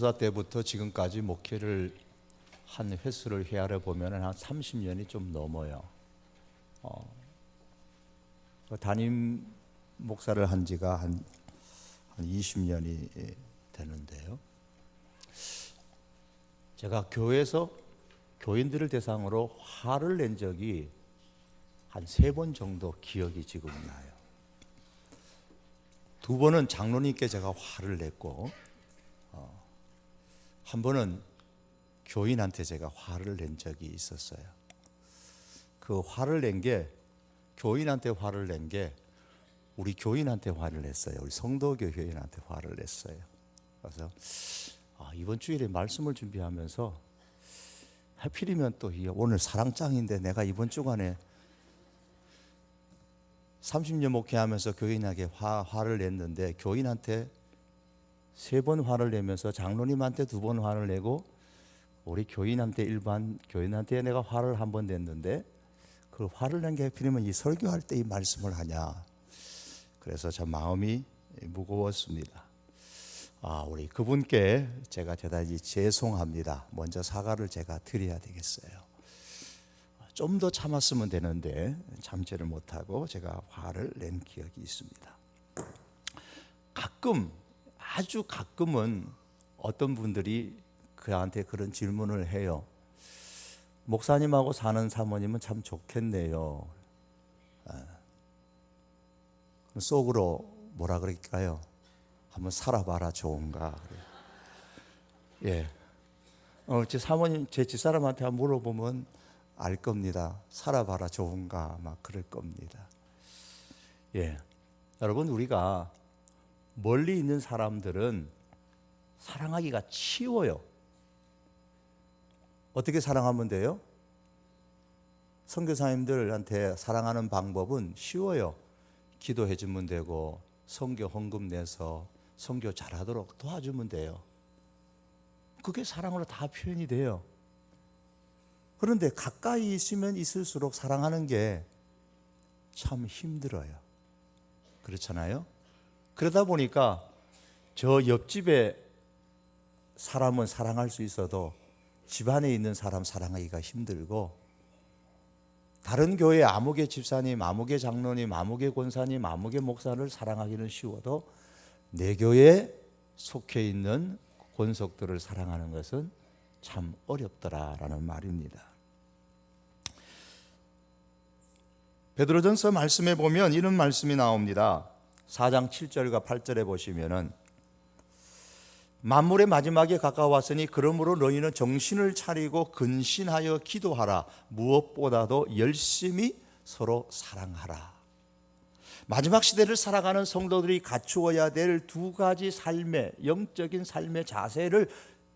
선교사 때부터 지금까지 목회를 한 횟수를 헤아려 보면 한 30년이 좀 넘어요. 담임 목사를 한 지가 한 20년이 되는데요. 제가 교회에서 교인들을 대상으로 화를 낸 적이 한 3번 정도 기억이 지금 나요. 2번은 장로님께 제가 화를 냈고, 한 번은 교인한테 제가 화를 낸 적이 있었어요. 그 화를 낸 게, 교인한테 화를 낸 게 우리 교인한테 화를 냈어요. 우리 성도교 교인한테 화를 냈어요. 그래서 이번 주일에 말씀을 준비하면서 하필이면 또 오늘 사랑장인데 내가 이번 주간에 30년 목회하면서 교인에게 화를 냈는데, 교인한테 3번 화를 내면서 장로님한테 2번 화를 내고 우리 교인한테 일반 교인한테 내가 화를 한 번 냈는데, 그 화를 낸 게 하필이면 이 설교할 때 이 말씀을 하냐. 그래서 참 마음이 무거웠습니다. 우리 그분께 제가 대단히 죄송합니다. 먼저 사과를 제가 드려야 되겠어요. 좀 더 참았으면 되는데 참지를 못하고 제가 화를 낸 기억이 있습니다. 가끔, 아주 가끔은 어떤 분들이 그한테 그런 질문을 해요. 목사님하고 사는 사모님은 참 좋겠네요. 속으로 뭐라 그럴까요? 한번 살아봐라 좋은가. 예. 제 사모님, 제 집사람한테 한번 물어보면 알 겁니다. 살아봐라 좋은가 막 그럴 겁니다. 예. 여러분, 우리가 멀리 있는 사람들은 사랑하기가 쉬워요. 어떻게 사랑하면 돼요? 선교사님들한테 사랑하는 방법은 쉬워요. 기도해 주면 되고, 선교 헌금 내서 선교 잘하도록 도와주면 돼요. 그게 사랑으로 다 표현이 돼요. 그런데 가까이 있으면 있을수록 사랑하는 게 참 힘들어요. 그렇잖아요? 그러다 보니까 저 옆집에 사람은 사랑할 수 있어도 집안에 있는 사람 사랑하기가 힘들고, 다른 교회 아무개 집사님, 아무개 장로님, 아무개 권사님, 아무개 목사를 사랑하기는 쉬워도 내 교회에 속해 있는 권속들을 사랑하는 것은 참 어렵더라라는 말입니다. 베드로전서 말씀에 보면 이런 말씀이 나옵니다. 4장 7절과 8절에 보시면은, 만물의 마지막에 가까웠으니 그러므로 너희는 정신을 차리고 근신하여 기도하라. 무엇보다도 열심히 서로 사랑하라. 마지막 시대를 살아가는 성도들이 갖추어야 될 2가지 삶의, 영적인 삶의 자세를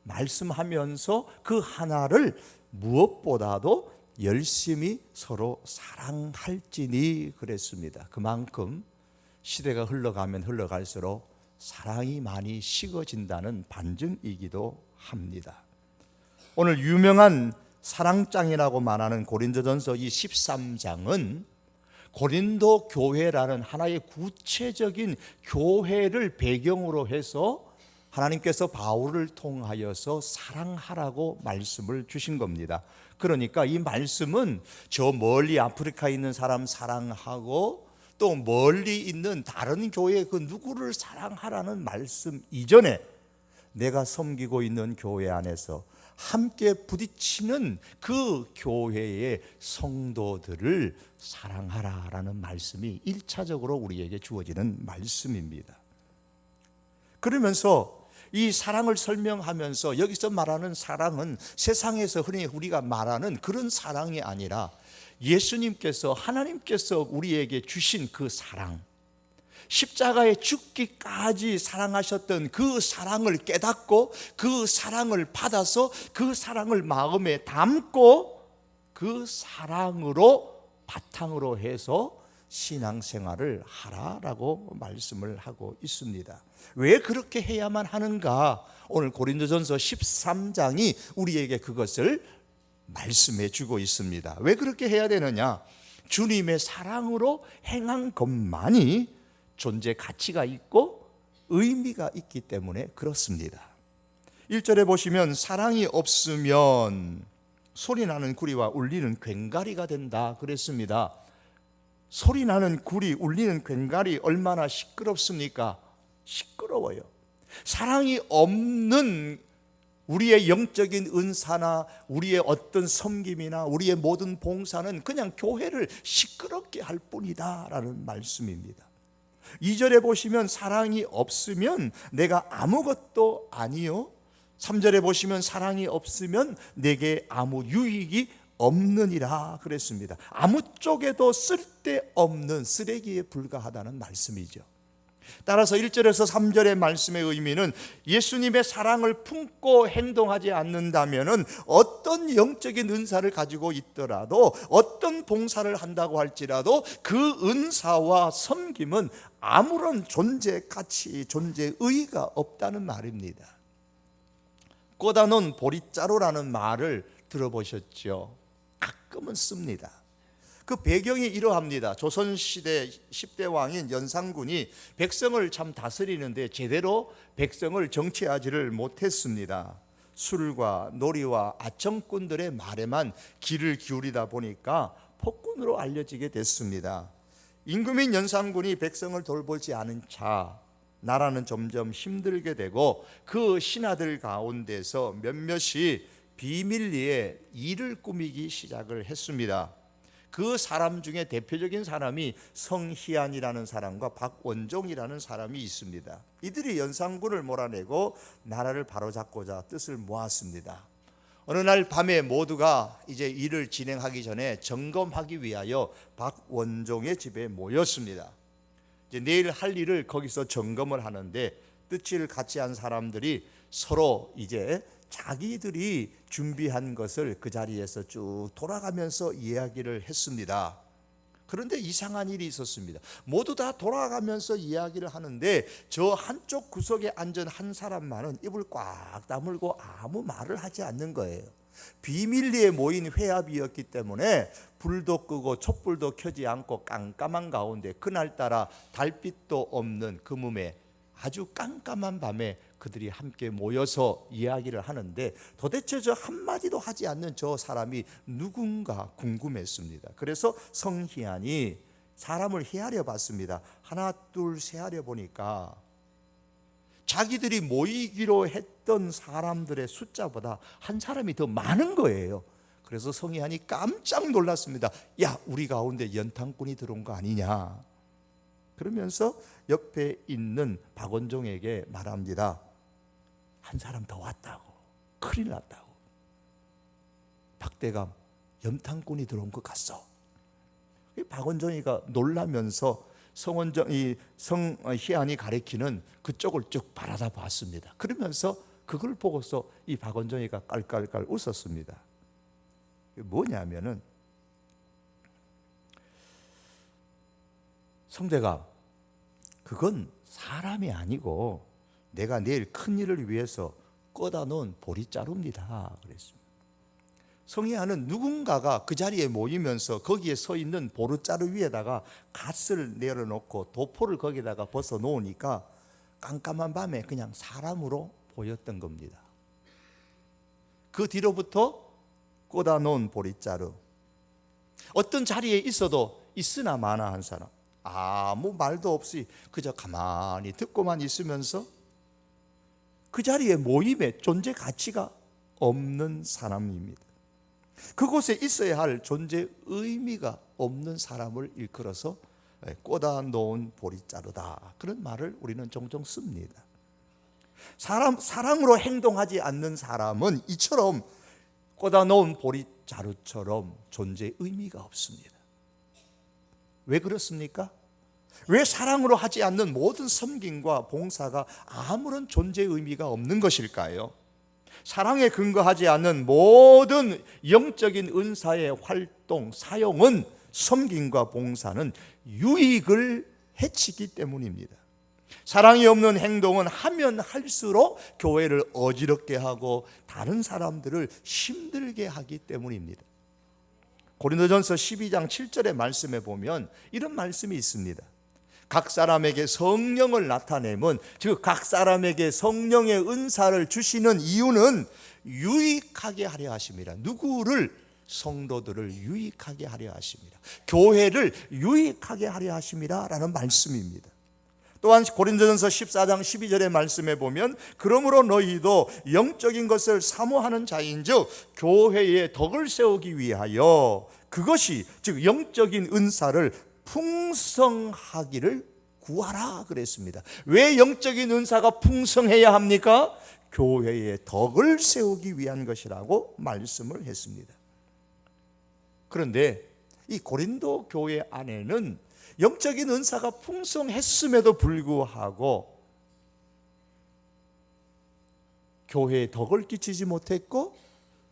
말씀하면서 그 하나를 무엇보다도 열심히 서로 사랑할지니 그랬습니다. 그만큼 시대가 흘러가면 흘러갈수록 사랑이 많이 식어진다는 반증이기도 합니다. 오늘 유명한 사랑장이라고 말하는 고린도전서 이 13장은 고린도 교회라는 하나의 구체적인 교회를 배경으로 해서 하나님께서 바울을 통하여서 사랑하라고 말씀을 주신 겁니다. 그러니까 이 말씀은 저 멀리 아프리카에 있는 사람 사랑하고 또 멀리 있는 다른 교회 그 누구를 사랑하라는 말씀 이전에 내가 섬기고 있는 교회 안에서 함께 부딪히는 그 교회의 성도들을 사랑하라라는 말씀이 1차적으로 우리에게 주어지는 말씀입니다. 그러면서 이 사랑을 설명하면서 여기서 말하는 사랑은 세상에서 흔히 우리가 말하는 그런 사랑이 아니라 예수님께서, 하나님께서 우리에게 주신 그 사랑, 십자가에 죽기까지 사랑하셨던 그 사랑을 깨닫고 그 사랑을 받아서 그 사랑을 마음에 담고 그 사랑으로 바탕으로 해서 신앙생활을 하라라고 말씀을 하고 있습니다. 왜 그렇게 해야만 하는가? 오늘 고린도전서 13장이 우리에게 그것을 말씀해 주고 있습니다. 왜 그렇게 해야 되느냐? 주님의 사랑으로 행한 것만이 존재 가치가 있고 의미가 있기 때문에 그렇습니다. 1절에 보시면 사랑이 없으면 소리나는 구리와 울리는 괭가리가 된다 그랬습니다. 소리나는 구리, 울리는 괭가리 얼마나 시끄럽습니까? 시끄러워요. 사랑이 없는 우리의 영적인 은사나 우리의 어떤 섬김이나 우리의 모든 봉사는 그냥 교회를 시끄럽게 할 뿐이다 라는 말씀입니다. 2절에 보시면 사랑이 없으면 내가 아무것도 아니요, 3절에 보시면 사랑이 없으면 내게 아무 유익이 없느니라 그랬습니다. 아무 쪽에도 쓸데없는 쓰레기에 불과하다는 말씀이죠. 따라서 1절에서 3절의 말씀의 의미는 예수님의 사랑을 품고 행동하지 않는다면 어떤 영적인 은사를 가지고 있더라도, 어떤 봉사를 한다고 할지라도 그 은사와 섬김은 아무런 존재 가치, 존재 의의가 없다는 말입니다. 꽂아놓은 보릿자루라는 말을 들어보셨죠? 가끔은 씁니다. 그 배경이 이러합니다. 조선시대 10대 왕인 연산군이 백성을 참 다스리는데 제대로 백성을 정치하지를 못했습니다. 술과 놀이와 아청꾼들의 말에만 귀를 기울이다 보니까 폭군으로 알려지게 됐습니다. 임금인 연산군이 백성을 돌보지 않은 차 나라는 점점 힘들게 되고, 그 신하들 가운데서 몇몇이 비밀리에 일을 꾸미기 시작을 했습니다. 그 사람 중에 대표적인 사람이 성희안이라는 사람과 박원종이라는 사람이 있습니다. 이들이 연산군을 몰아내고 나라를 바로잡고자 뜻을 모았습니다. 어느 날 밤에 모두가 이제 일을 진행하기 전에 점검하기 위하여 박원종의 집에 모였습니다. 이제 내일 할 일을 거기서 점검을 하는데, 뜻을 같이 한 사람들이 서로 이제 자기들이 준비한 것을 그 자리에서 쭉 돌아가면서 이야기를 했습니다. 그런데 이상한 일이 있었습니다. 모두 다 돌아가면서 이야기를 하는데 저 한쪽 구석에 앉은 한 사람만은 입을 꽉 다물고 아무 말을 하지 않는 거예요. 비밀리에 모인 회합이었기 때문에 불도 끄고 촛불도 켜지 않고 깜깜한 가운데, 그날따라 달빛도 없는 금음에 아주 깜깜한 밤에 그들이 함께 모여서 이야기를 하는데, 도대체 저 한마디도 하지 않는 저 사람이 누군가 궁금했습니다. 그래서 성희안이 사람을 헤아려 봤습니다. 하나 둘 세하려 보니까 자기들이 모이기로 했던 사람들의 숫자보다 한 사람이 더 많은 거예요. 그래서 성희안이 깜짝 놀랐습니다. 야, 우리 가운데 연탄꾼이 들어온 거 아니냐. 그러면서 옆에 있는 박원종에게 말합니다. 한 사람 더 왔다고, 큰일 났다고. 박대감, 연탄꾼이 들어온 것 같소. 박원종이가 놀라면서 성희안이 가리키는 그쪽을 쭉 바라다 봤습니다. 그러면서 그걸 보고서 이 박원종이가 깔깔깔 웃었습니다. 뭐냐면은, 성대감, 그건 사람이 아니고 내가 내일 큰 일을 위해서 꺼다 놓은 보릿자루입니다. 그랬습니다. 성희안은 누군가가 그 자리에 모이면서 거기에 서 있는 보릿자루 위에다가 갓을 내려놓고 도포를 거기다가 벗어 놓으니까 깜깜한 밤에 그냥 사람으로 보였던 겁니다. 그 뒤로부터 꽂아 놓은 보릿자루, 어떤 자리에 있어도 있으나 마나 한 사람, 아무 말도 없이 그저 가만히 듣고만 있으면서 그 자리에 모임에 존재 가치가 없는 사람입니다. 그곳에 있어야 할 존재 의미가 없는 사람을 일컬어서 꽂아 놓은 보릿자루다, 그런 말을 우리는 종종 씁니다. 사랑으로 행동하지 않는 사람은 이처럼 꽂아 놓은 보릿자루처럼 존재 의미가 없습니다. 왜 그렇습니까? 왜 사랑으로 하지 않는 모든 섬김과 봉사가 아무런 존재 의미가 없는 것일까요? 사랑에 근거하지 않는 모든 영적인 은사의 활동, 사용은, 섬김과 봉사는 유익을 해치기 때문입니다. 사랑이 없는 행동은 하면 할수록 교회를 어지럽게 하고 다른 사람들을 힘들게 하기 때문입니다. 고린도전서 12장 7절의 말씀에 보면 이런 말씀이 있습니다. 각 사람에게 성령을 나타내면, 즉 각 사람에게 성령의 은사를 주시는 이유는 유익하게 하려 하심이라. 누구를? 성도들을 유익하게 하려 하심이라. 교회를 유익하게 하려 하심이라 라는 말씀입니다. 또한 고린도전서 14장 12절의 말씀에 보면, 그러므로 너희도 영적인 것을 사모하는 자인즉 교회의 덕을 세우기 위하여 그것이, 즉 영적인 은사를 풍성하기를 구하라 그랬습니다. 왜 영적인 은사가 풍성해야 합니까? 교회의 덕을 세우기 위한 것이라고 말씀을 했습니다. 그런데 이 고린도 교회 안에는 영적인 은사가 풍성했음에도 불구하고 교회에 덕을 끼치지 못했고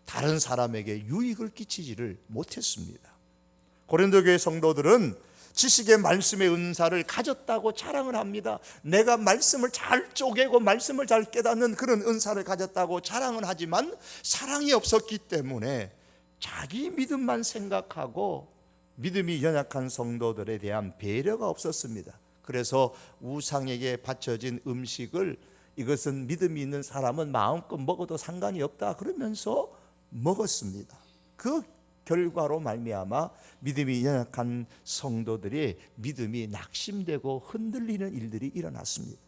다른 사람에게 유익을 끼치지를 못했습니다. 고린도 교회 성도들은 지식의 말씀의 은사를 가졌다고 자랑을 합니다. 내가 말씀을 잘 쪼개고 말씀을 잘 깨닫는 그런 은사를 가졌다고 자랑을 하지만 사랑이 없었기 때문에 자기 믿음만 생각하고 믿음이 연약한 성도들에 대한 배려가 없었습니다. 그래서 우상에게 바쳐진 음식을, 이것은 믿음이 있는 사람은 마음껏 먹어도 상관이 없다 그러면서 먹었습니다. 그 결과로 말미암아 믿음이 연약한 성도들의 믿음이 낙심되고 흔들리는 일들이 일어났습니다.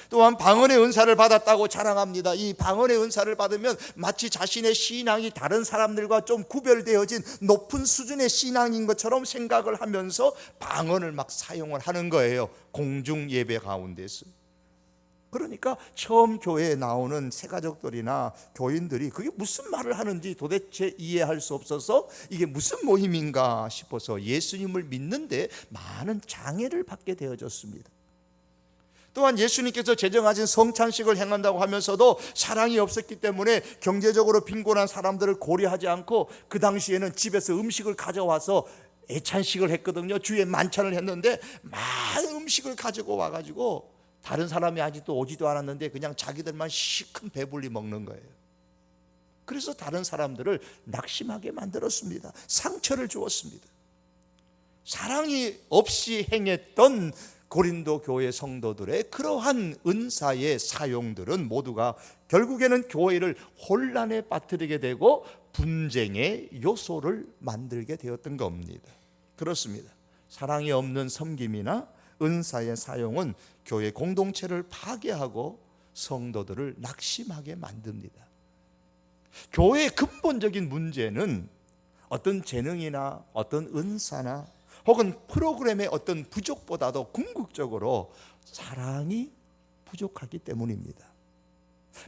또한 방언의 은사를 받았다고 자랑합니다. 이 방언의 은사를 받으면 마치 자신의 신앙이 다른 사람들과 좀 구별되어진 높은 수준의 신앙인 것처럼 생각을 하면서 방언을 막 사용을 하는 거예요. 공중 예배 가운데서. 그러니까 처음 교회에 나오는 새가족들이나 교인들이 그게 무슨 말을 하는지 도대체 이해할 수 없어서 이게 무슨 모임인가 싶어서 예수님을 믿는데 많은 장애를 받게 되어졌습니다. 또한 예수님께서 제정하신 성찬식을 행한다고 하면서도 사랑이 없었기 때문에 경제적으로 빈곤한 사람들을 고려하지 않고 그 당시에는 집에서 음식을 가져와서 애찬식을 했거든요. 주에 만찬을 했는데 많은 음식을 가지고 와가지고 다른 사람이 아직도 오지도 않았는데 그냥 자기들만 시큰 배불리 먹는 거예요. 그래서 다른 사람들을 낙심하게 만들었습니다. 상처를 주었습니다. 사랑이 없이 행했던 고린도 교회 성도들의 그러한 은사의 사용들은 모두가 결국에는 교회를 혼란에 빠뜨리게 되고 분쟁의 요소를 만들게 되었던 겁니다. 그렇습니다. 사랑이 없는 섬김이나 은사의 사용은 교회 공동체를 파괴하고 성도들을 낙심하게 만듭니다. 교회의 근본적인 문제는 어떤 재능이나 어떤 은사나 혹은 프로그램의 어떤 부족보다도 궁극적으로 사랑이 부족하기 때문입니다.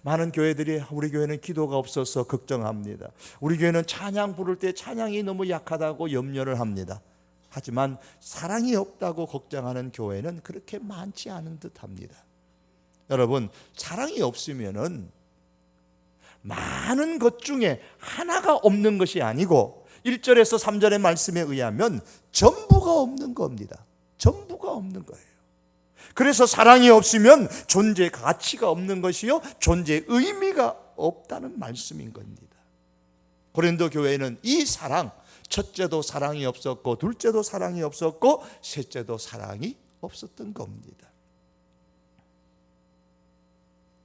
많은 교회들이 우리 교회는 기도가 없어서 걱정합니다. 우리 교회는 찬양 부를 때 찬양이 너무 약하다고 염려를 합니다. 하지만 사랑이 없다고 걱정하는 교회는 그렇게 많지 않은 듯합니다. 여러분, 사랑이 없으면은 많은 것 중에 하나가 없는 것이 아니고 1절에서 3절의 말씀에 의하면 전부가 없는 겁니다. 전부가 없는 거예요. 그래서 사랑이 없으면 존재 가치가 없는 것이요, 존재 의미가 없다는 말씀인 겁니다. 고린도 교회는 이 사랑, 첫째도 사랑이 없었고 둘째도 사랑이 없었고 셋째도 사랑이 없었던 겁니다.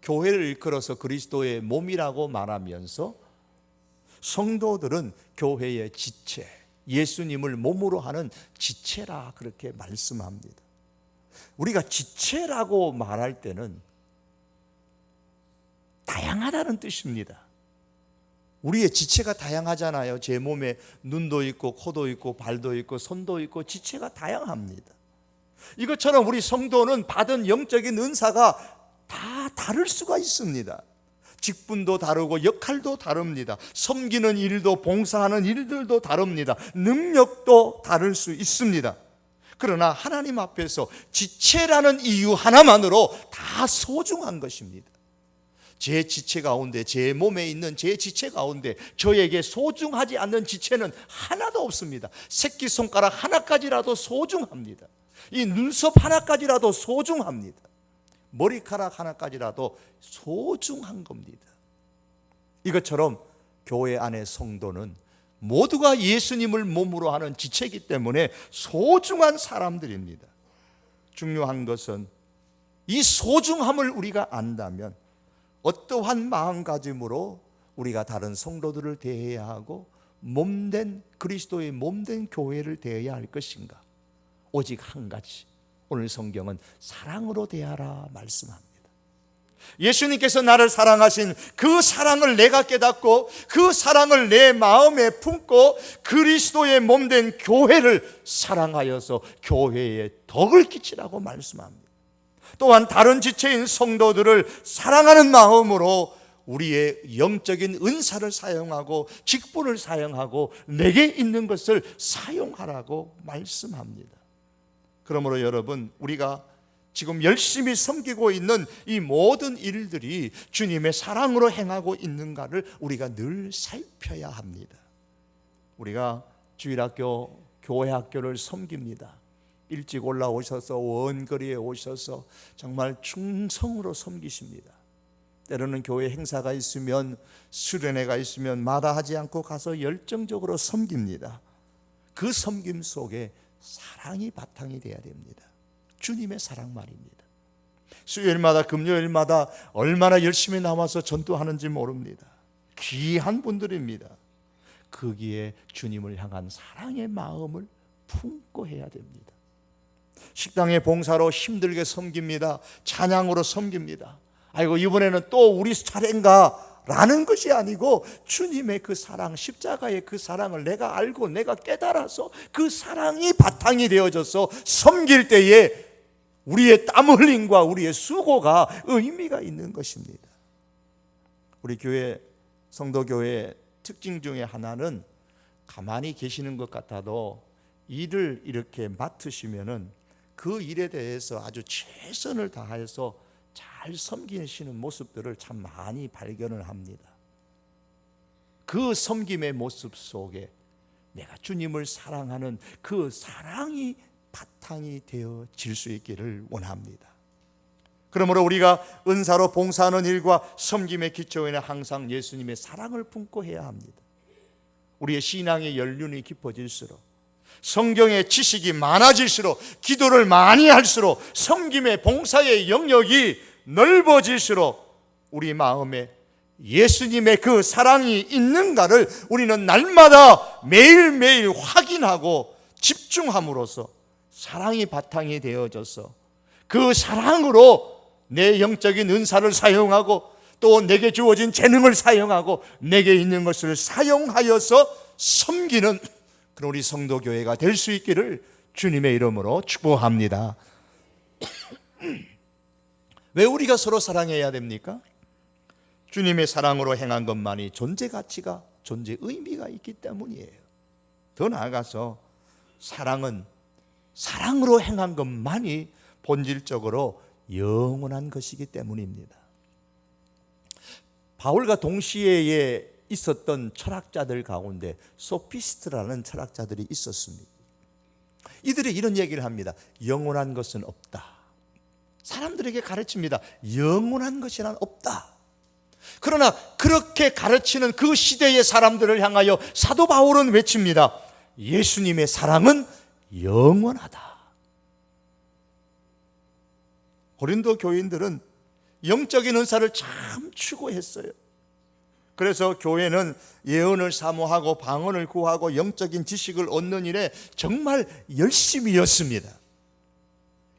교회를 일컬어서 그리스도의 몸이라고 말하면서 성도들은 교회의 지체, 예수님을 몸으로 하는 지체라 그렇게 말씀합니다. 우리가 지체라고 말할 때는 다양하다는 뜻입니다. 우리의 지체가 다양하잖아요. 제 몸에 눈도 있고 코도 있고 발도 있고 손도 있고 지체가 다양합니다. 이것처럼 우리 성도는 받은 영적인 은사가 다 다를 수가 있습니다. 직분도 다르고 역할도 다릅니다. 섬기는 일도 봉사하는 일들도 다릅니다. 능력도 다를 수 있습니다. 그러나 하나님 앞에서 지체라는 이유 하나만으로 다 소중한 것입니다. 제 지체 가운데, 제 몸에 있는 제 지체 가운데 저에게 소중하지 않는 지체는 하나도 없습니다. 새끼손가락 하나까지라도 소중합니다. 이 눈썹 하나까지라도 소중합니다. 머리카락 하나까지라도 소중한 겁니다. 이것처럼 교회 안의 성도는 모두가 예수님을 몸으로 하는 지체이기 때문에 소중한 사람들입니다. 중요한 것은 이 소중함을 우리가 안다면 어떠한 마음가짐으로 우리가 다른 성도들을 대해야 하고 몸된 그리스도의 몸된 교회를 대해야 할 것인가? 오직 한 가지, 오늘 성경은 사랑으로 대하라 말씀합니다. 예수님께서 나를 사랑하신 그 사랑을 내가 깨닫고 그 사랑을 내 마음에 품고 그리스도의 몸된 교회를 사랑하여서 교회에 덕을 끼치라고 말씀합니다. 또한 다른 지체인 성도들을 사랑하는 마음으로 우리의 영적인 은사를 사용하고 직분을 사용하고 내게 있는 것을 사용하라고 말씀합니다. 그러므로 여러분, 우리가 지금 열심히 섬기고 있는 이 모든 일들이 주님의 사랑으로 행하고 있는가를 우리가 늘 살펴야 합니다. 우리가 주일학교, 교회학교를 섬깁니다. 일찍 올라오셔서 원거리에 오셔서 정말 충성으로 섬기십니다. 때로는 교회 행사가 있으면, 수련회가 있으면 마다하지 않고 가서 열정적으로 섬깁니다. 그 섬김 속에 사랑이 바탕이 되어야 됩니다. 주님의 사랑 말입니다. 수요일마다 금요일마다 얼마나 열심히 나와서 전도하는지 모릅니다. 귀한 분들입니다. 거기에 주님을 향한 사랑의 마음을 품고 해야 됩니다. 식당의 봉사로 힘들게 섬깁니다. 찬양으로 섬깁니다. 아이고 이번에는 또 우리 차례인가? 라는 것이 아니고 주님의 그 사랑, 십자가의 그 사랑을 내가 알고 내가 깨달아서 그 사랑이 바탕이 되어져서 섬길 때에 우리의 땀 흘림과 우리의 수고가 의미가 있는 것입니다. 우리 교회, 성도교회의 특징 중에 하나는 가만히 계시는 것 같아도 일을 이렇게 맡으시면은 그 일에 대해서 아주 최선을 다해서 잘 섬기시는 모습들을 참 많이 발견을 합니다. 그 섬김의 모습 속에 내가 주님을 사랑하는 그 사랑이 바탕이 되어질 수 있기를 원합니다. 그러므로 우리가 은사로 봉사하는 일과 섬김의 기초에는 항상 예수님의 사랑을 품고 해야 합니다. 우리의 신앙의 연륜이 깊어질수록, 성경의 지식이 많아질수록, 기도를 많이 할수록, 섬김의 봉사의 영역이 넓어질수록 우리 마음에 예수님의 그 사랑이 있는가를 우리는 날마다 매일매일 확인하고 집중함으로써 사랑이 바탕이 되어져서 그 사랑으로 내 영적인 은사를 사용하고 또 내게 주어진 재능을 사용하고 내게 있는 것을 사용하여서 섬기는 그런 우리 성도교회가 될 수 있기를 주님의 이름으로 축복합니다. 왜 우리가 서로 사랑해야 됩니까? 주님의 사랑으로 행한 것만이 존재 가치가, 존재 의미가 있기 때문이에요. 더 나아가서 사랑은 사랑으로 행한 것만이 본질적으로 영원한 것이기 때문입니다. 바울과 동시대에 있었던 철학자들 가운데 소피스트라는 철학자들이 있었습니다. 이들이 이런 얘기를 합니다. 영원한 것은 없다. 사람들에게 가르칩니다. 영원한 것이란 없다. 그러나 그렇게 가르치는 그 시대의 사람들을 향하여 사도 바울은 외칩니다. 예수님의 사랑은 영원하다. 고린도 교인들은 영적인 은사를 참 추구했어요. 그래서 교회는 예언을 사모하고 방언을 구하고 영적인 지식을 얻는 일에 정말 열심이었습니다.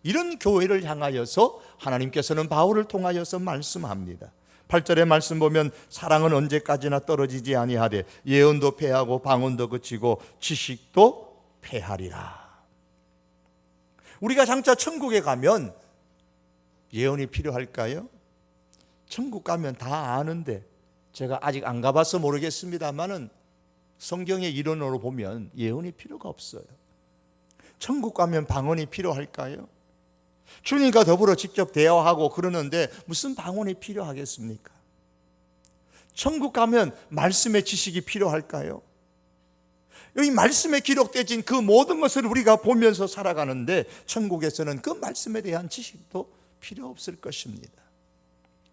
이런 교회를 향하여서 하나님께서는 바울을 통하여서 말씀합니다. 8절의 말씀 보면 사랑은 언제까지나 떨어지지 아니하되 예언도 패하고 방언도 그치고 지식도 패하리라. 우리가 장차 천국에 가면 예언이 필요할까요? 천국 가면 다 아는데 제가 아직 안 가봐서 모르겠습니다만은 성경의 이론으로 보면 예언이 필요가 없어요. 천국 가면 방언이 필요할까요? 주님과 더불어 직접 대화하고 그러는데 무슨 방언이 필요하겠습니까? 천국 가면 말씀의 지식이 필요할까요? 여기 말씀에 기록되진 그 모든 것을 우리가 보면서 살아가는데 천국에서는 그 말씀에 대한 지식도 필요 없을 것입니다.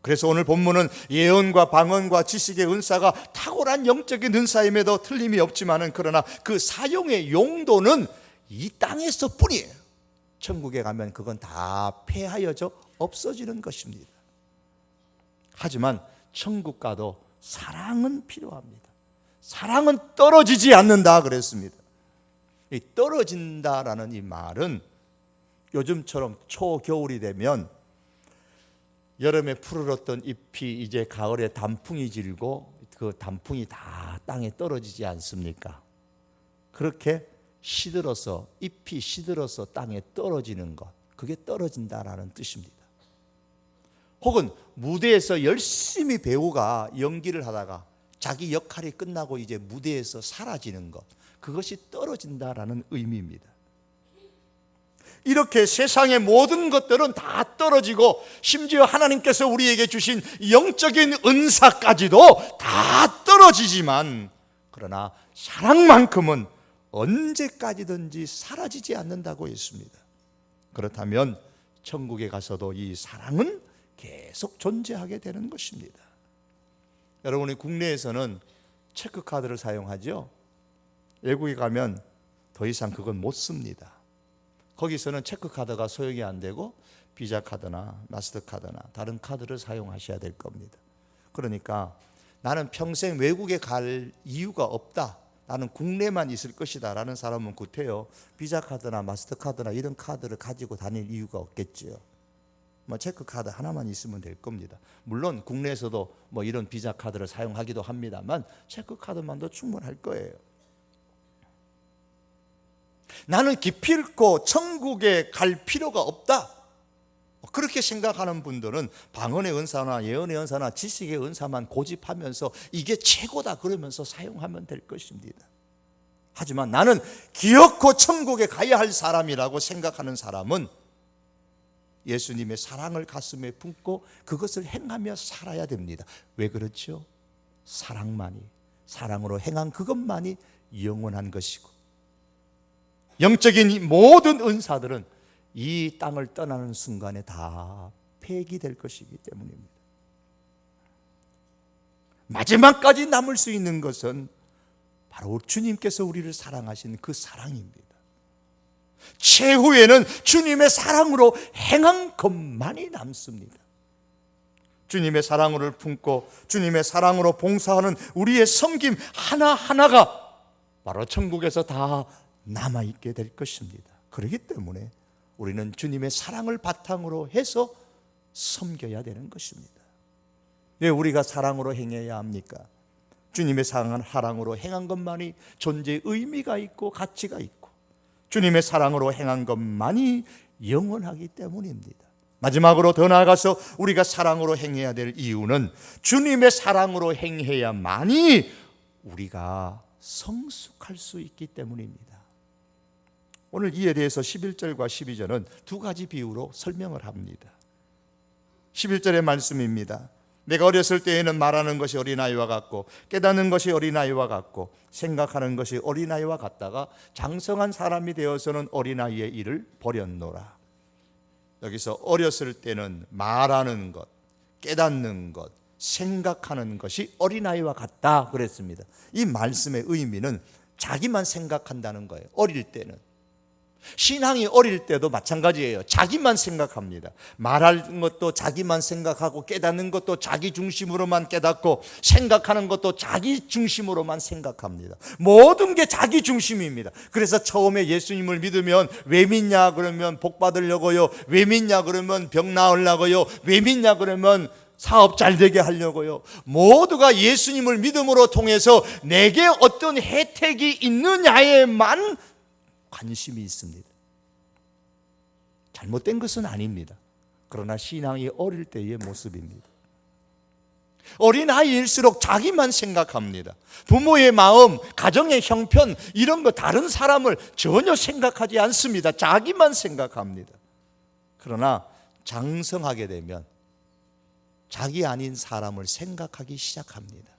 그래서 오늘 본문은 예언과 방언과 지식의 은사가 탁월한 영적인 은사임에도 틀림이 없지만은 그러나 그 사용의 용도는 이 땅에서 뿐이에요. 천국에 가면 그건 다 폐하여져 없어지는 것입니다. 하지만 천국 가도 사랑은 필요합니다. 사랑은 떨어지지 않는다 그랬습니다. 이 떨어진다라는 이 말은 요즘처럼 초겨울이 되면 여름에 푸르렀던 잎이 이제 가을에 단풍이 질고 그 단풍이 다 땅에 떨어지지 않습니까? 그렇게 시들어서 잎이 시들어서 땅에 떨어지는 것, 그게 떨어진다라는 뜻입니다. 혹은 무대에서 열심히 배우가 연기를 하다가 자기 역할이 끝나고 이제 무대에서 사라지는 것, 그것이 떨어진다라는 의미입니다. 이렇게 세상의 모든 것들은 다 떨어지고 심지어 하나님께서 우리에게 주신 영적인 은사까지도 다 떨어지지만, 그러나 사랑만큼은 언제까지든지 사라지지 않는다고 했습니다. 그렇다면 천국에 가서도 이 사랑은 계속 존재하게 되는 것입니다. 여러분이 국내에서는 체크카드를 사용하죠. 외국에 가면 더 이상 그건 못 씁니다. 거기서는 체크카드가 소용이 안 되고 비자 카드나 마스터카드나 다른 카드를 사용하셔야 될 겁니다. 그러니까 나는 평생 외국에 갈 이유가 없다, 나는 국내만 있을 것이다 라는 사람은 구태여 비자 카드나 마스터카드나 이런 카드를 가지고 다닐 이유가 없겠지요. 체크카드 하나만 있으면 될 겁니다. 물론 국내에서도 이런 비자 카드를 사용하기도 합니다만 체크카드만도 충분할 거예요. 나는 기필코 천국에 갈 필요가 없다, 그렇게 생각하는 분들은 방언의 은사나 예언의 은사나 지식의 은사만 고집하면서 이게 최고다 그러면서 사용하면 될 것입니다. 하지만 나는 기어코 천국에 가야 할 사람이라고 생각하는 사람은 예수님의 사랑을 가슴에 품고 그것을 행하며 살아야 됩니다. 왜 그렇죠? 사랑으로 행한 그것만이 영원한 것이고, 영적인 모든 은사들은 이 땅을 떠나는 순간에 다 폐기될 것이기 때문입니다. 마지막까지 남을 수 있는 것은 바로 주님께서 우리를 사랑하신 그 사랑입니다. 최후에는 주님의 사랑으로 행한 것만이 남습니다. 주님의 사랑을 품고 주님의 사랑으로 봉사하는 우리의 섬김 하나하나가 바로 천국에서 다 남아있게 될 것입니다. 그렇기 때문에 우리는 주님의 사랑을 바탕으로 해서 섬겨야 되는 것입니다. 왜 우리가 사랑으로 행해야 합니까? 주님의 사랑으로 행한 것만이 존재의 의미가 있고 가치가 있고 주님의 사랑으로 행한 것만이 영원하기 때문입니다. 마지막으로 더 나아가서 우리가 사랑으로 행해야 될 이유는 주님의 사랑으로 행해야만이 우리가 성숙할 수 있기 때문입니다. 오늘 이에 대해서 11절과 12절은 두 가지 비유로 설명을 합니다. 11절의 말씀입니다. 내가 어렸을 때에는 말하는 것이 어린아이와 같고 깨닫는 것이 어린아이와 같고 생각하는 것이 어린아이와 같다가 장성한 사람이 되어서는 어린아이의 일을 버렸노라. 여기서 어렸을 때는 말하는 것, 깨닫는 것, 생각하는 것이 어린아이와 같다 그랬습니다. 이 말씀의 의미는 자기만 생각한다는 거예요. 어릴 때는. 신앙이 어릴 때도 마찬가지예요. 자기만 생각합니다. 말하는 것도 자기만 생각하고 깨닫는 것도 자기 중심으로만 깨닫고 생각하는 것도 자기 중심으로만 생각합니다. 모든 게 자기 중심입니다. 그래서 처음에 예수님을 믿으면 왜 믿냐 그러면 복 받으려고요, 왜 믿냐 그러면 병 나으려고요, 왜 믿냐 그러면 사업 잘 되게 하려고요. 모두가 예수님을 믿음으로 통해서 내게 어떤 혜택이 있느냐에만 관심이 있습니다. 잘못된 것은 아닙니다. 그러나 신앙이 어릴 때의 모습입니다. 어린아이일수록 자기만 생각합니다. 부모의 마음, 가정의 형편 이런 거 다른 사람을 전혀 생각하지 않습니다. 자기만 생각합니다. 그러나 장성하게 되면 자기 아닌 사람을 생각하기 시작합니다.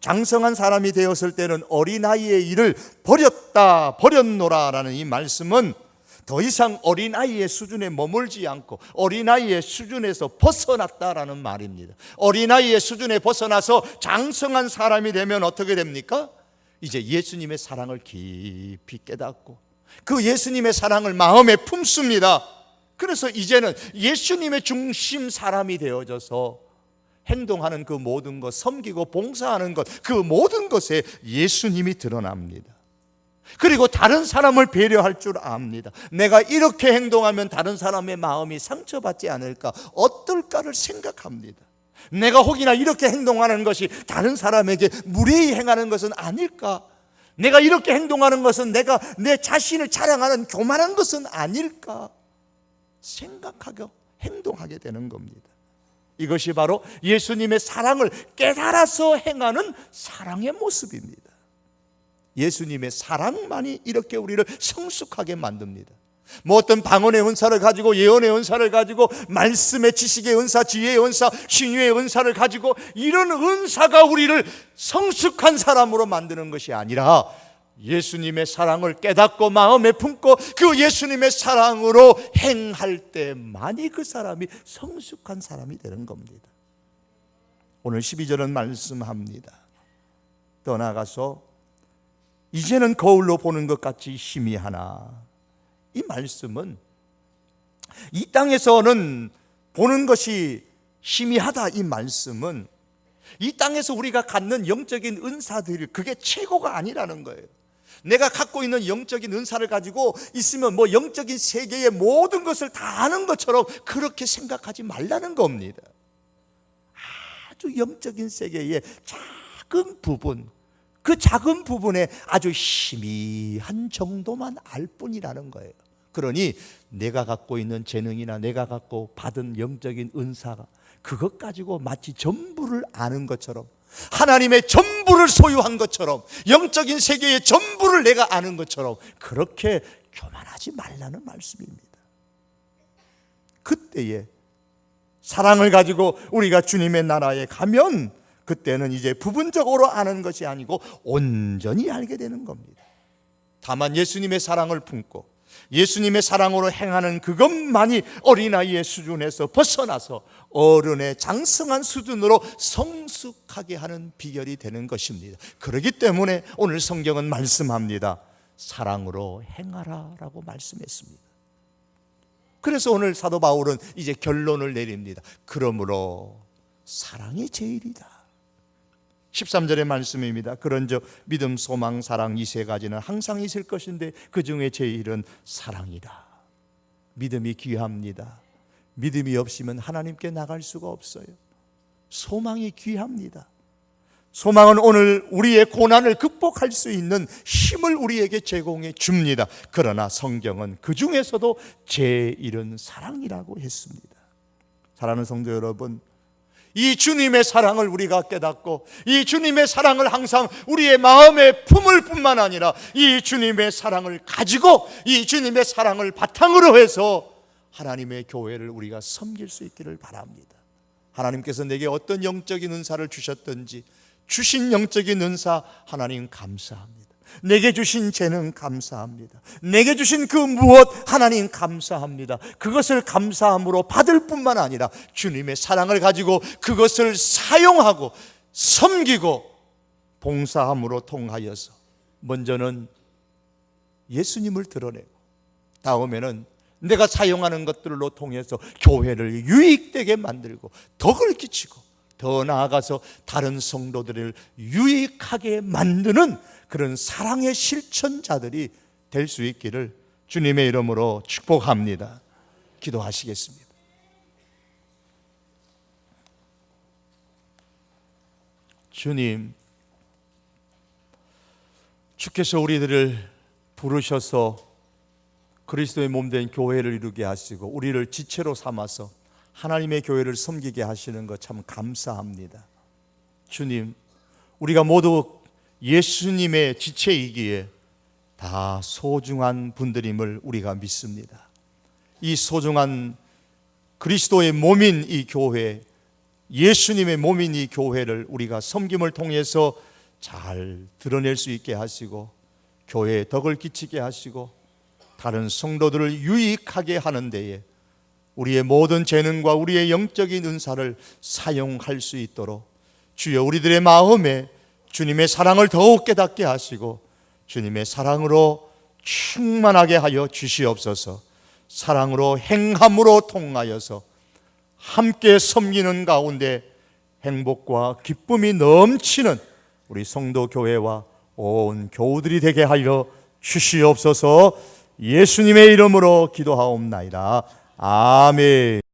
장성한 사람이 되었을 때는 어린아이의 일을 버렸노라라는 이 말씀은 더 이상 어린아이의 수준에 머물지 않고 어린아이의 수준에서 벗어났다라는 말입니다. 어린아이의 수준에 벗어나서 장성한 사람이 되면 어떻게 됩니까? 이제 예수님의 사랑을 깊이 깨닫고 그 예수님의 사랑을 마음에 품습니다. 그래서 이제는 예수님의 중심 사람이 되어져서 행동하는 그 모든 것, 섬기고 봉사하는 것, 그 모든 것에 예수님이 드러납니다. 그리고 다른 사람을 배려할 줄 압니다. 내가 이렇게 행동하면 다른 사람의 마음이 상처받지 않을까, 어떨까를 생각합니다. 내가 혹이나 이렇게 행동하는 것이 다른 사람에게 무례히 행하는 것은 아닐까, 내가 이렇게 행동하는 것은 내가 내 자신을 자랑하는 교만한 것은 아닐까 생각하고 행동하게 되는 겁니다. 이것이 바로 예수님의 사랑을 깨달아서 행하는 사랑의 모습입니다. 예수님의 사랑만이 이렇게 우리를 성숙하게 만듭니다. 뭐 어떤 방언의 은사를 가지고, 예언의 은사를 가지고, 말씀의 지식의 은사, 지혜의 은사, 신유의 은사를 가지고, 이런 은사가 우리를 성숙한 사람으로 만드는 것이 아니라 예수님의 사랑을 깨닫고 마음에 품고 그 예수님의 사랑으로 행할 때만이 그 사람이 성숙한 사람이 되는 겁니다. 오늘 12절은 말씀합니다. 더 나아가서 이제는 거울로 보는 것 같이 희미하나, 이 말씀은 이 땅에서는 보는 것이 희미하다, 이 말씀은 이 땅에서 우리가 갖는 영적인 은사들이 그게 최고가 아니라는 거예요. 내가 갖고 있는 영적인 은사를 가지고 있으면 뭐 영적인 세계의 모든 것을 다 아는 것처럼 그렇게 생각하지 말라는 겁니다. 아주 영적인 세계의 작은 부분, 그 작은 부분에 아주 희미한 정도만 알 뿐이라는 거예요. 그러니 내가 갖고 있는 재능이나 내가 갖고 받은 영적인 은사가 그것 가지고 마치 전부를 아는 것처럼, 하나님의 전부를 소유한 것처럼, 영적인 세계의 전부를 내가 아는 것처럼 그렇게 교만하지 말라는 말씀입니다. 그때에 사랑을 가지고 우리가 주님의 나라에 가면 그때는 이제 부분적으로 아는 것이 아니고 온전히 알게 되는 겁니다. 다만 예수님의 사랑을 품고 예수님의 사랑으로 행하는 그것만이 어린아이의 수준에서 벗어나서 어른의 장성한 수준으로 성숙하게 하는 비결이 되는 것입니다. 그렇기 때문에 오늘 성경은 말씀합니다. 사랑으로 행하라 라고 말씀했습니다. 그래서 오늘 사도 바울은 이제 결론을 내립니다. 그러므로 사랑이 제일이다. 13절의 말씀입니다. 그런즉 믿음, 소망, 사랑 이 세 가지는 항상 있을 것인데 그 중에 제일은 사랑이다. 믿음이 귀합니다. 믿음이 없으면 하나님께 나갈 수가 없어요. 소망이 귀합니다. 소망은 오늘 우리의 고난을 극복할 수 있는 힘을 우리에게 제공해 줍니다. 그러나 성경은 그 중에서도 제일은 사랑이라고 했습니다. 사랑하는 성도 여러분, 이 주님의 사랑을 우리가 깨닫고 이 주님의 사랑을 항상 우리의 마음에 품을 뿐만 아니라 이 주님의 사랑을 가지고 이 주님의 사랑을 바탕으로 해서 하나님의 교회를 우리가 섬길 수 있기를 바랍니다. 하나님께서 내게 어떤 영적인 은사를 주셨든지 주신 영적인 은사 하나님 감사합니다. 내게 주신 재능 감사합니다. 내게 주신 그 무엇 하나님 감사합니다. 그것을 감사함으로 받을 뿐만 아니라 주님의 사랑을 가지고 그것을 사용하고 섬기고 봉사함으로 통하여서 먼저는 예수님을 드러내고 다음에는 내가 사용하는 것들로 통해서 교회를 유익되게 만들고 덕을 끼치고 더 나아가서 다른 성도들을 유익하게 만드는 그런 사랑의 실천자들이 될 수 있기를 주님의 이름으로 축복합니다. 기도하시겠습니다. 주님, 주께서 우리들을 부르셔서 그리스도의 몸된 교회를 이루게 하시고 우리를 지체로 삼아서 하나님의 교회를 섬기게 하시는 것 참 감사합니다. 주님, 우리가 모두 예수님의 지체이기에 다 소중한 분들임을 우리가 믿습니다. 이 소중한 그리스도의 몸인 이 교회, 예수님의 몸인 이 교회를 우리가 섬김을 통해서 잘 드러낼 수 있게 하시고 교회에 덕을 끼치게 하시고 다른 성도들을 유익하게 하는 데에 우리의 모든 재능과 우리의 영적인 은사를 사용할 수 있도록 주여 우리들의 마음에 주님의 사랑을 더욱 깨닫게 하시고 주님의 사랑으로 충만하게 하여 주시옵소서. 사랑으로 행함으로 통하여서 함께 섬기는 가운데 행복과 기쁨이 넘치는 우리 성도 교회와 온 교우들이 되게 하여 주시옵소서. 예수님의 이름으로 기도하옵나이다. 아멘.